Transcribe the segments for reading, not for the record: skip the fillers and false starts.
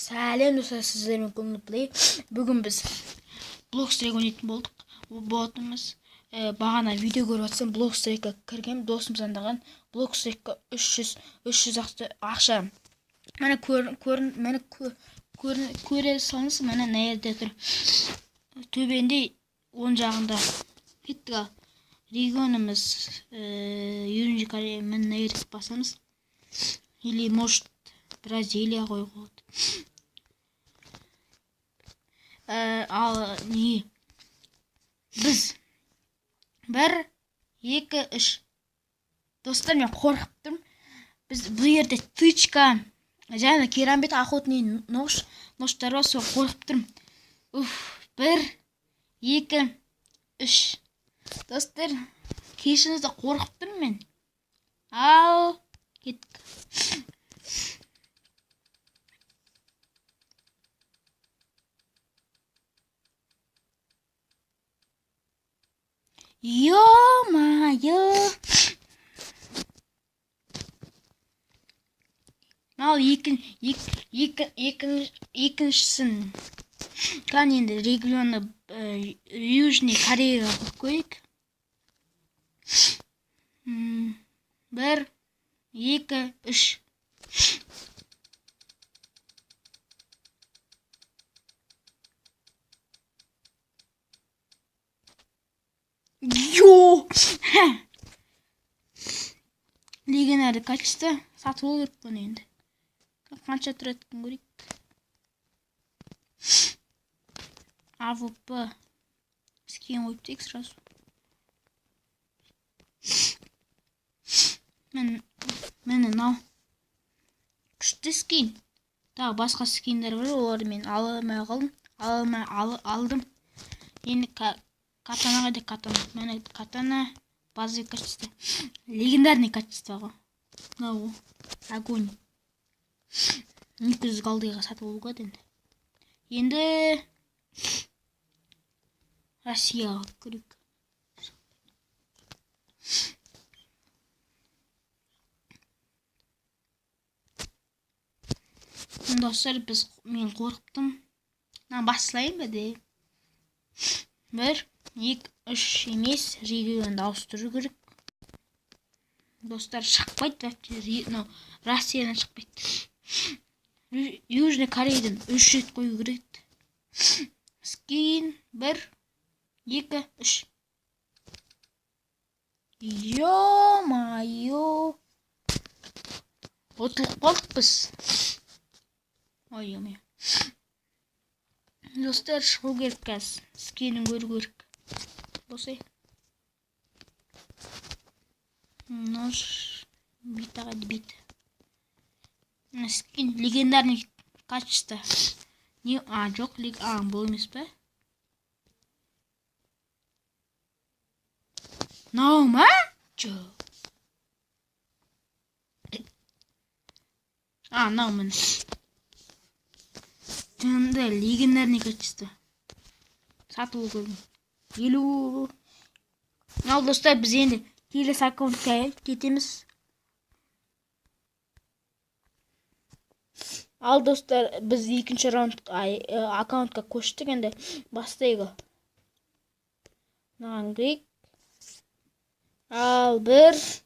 Сәлем достар, сіздермен көңіл плей. Бүгін біз блокстрек ойнайтын болатынбыз. Бағана видео көріп жатсам, блокстрекке кіргем, досым сандаған блокстрекке 300 ақша. Мені көре салыңыз, мені мына жерде тұр. Төбенде оң жағында кеттік. Регионымыз Южный Корея, мен мына жерге басамыз. Или может Бразилия қойғылды. Ал не? Біз 1, 2, 3. Достар, мен қорқып тұрмын. Біз бұл жерде тычка, және керамбет охотный ноштар бар, сол қорқып тұрмын. 1, 2, 3. Достар, кешіңізді қорқып тұрмын мен. Ал, кеттік. Ё-майо! Ал екіншісін қан енді регионы Южный Кореяға қойып қойық. 1, 2, 3. Йо! Легендарный качество сатып алу керек бұны енді. Қанша тұрады көрейік. АВП скин қойып тек сразу. Мен мынау күшті скин. Тағы басқа скиндер бар, оларды мен алдым. Енді катанаға да катана. Мен катана базовый качество. Легендарный качество ғой. Мынау огонь. 200 голдыға сатып алуға енді. Енді Россияға көрейік. Достар, мен қорқыптым. Басылайын ба де? 1, 2, 3 емес, регионды ауыстыру керек. Достар, шықпайды, Россиядан шықпайды. Южный Кореядан 3 рет қою керек. Скин 1, 2, 3. Ё-майо! Отылып қалдық біз. Ой-ой-ой. Достар, шығу керек қазір. Скинін көру керек. Босай. Нож битаға бит. Скин легендарный качество. Не, жоқ, бұл емес па? Нау ма? Жоқ. Нау мен. Жында легендарный качество. Сатылу көргім. 50. Ал достар, біз енді келесі аккаунтқа кетеміз. Ал достар, біз екінші аккаунтқа көштік, енді бастайғы. Маған керек. Ал 1,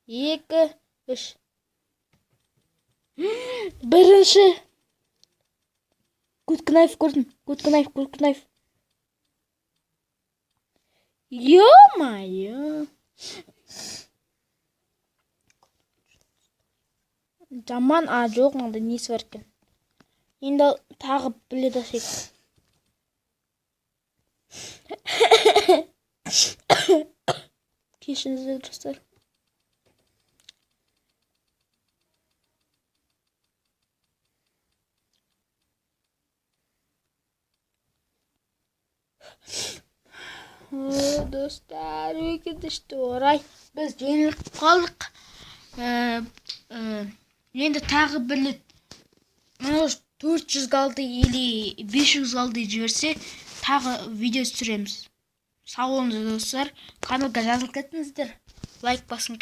2, 3. Бірінші. Good knife көрдім. Good knife. Ё-майо! Жаман, жоқ, мында несі бар екен. Енді тағы біледі ашайық. Кешіңіздер достар. Достар, өкінішті орай, біз жеңіліп қалдық. Енді тағы білет 400 қалды или 500 қалды жіберсе, тағы видео түсіреміз. Сау болыңыздар достар. Каналға жазылып кетіңіздер. Лайк басын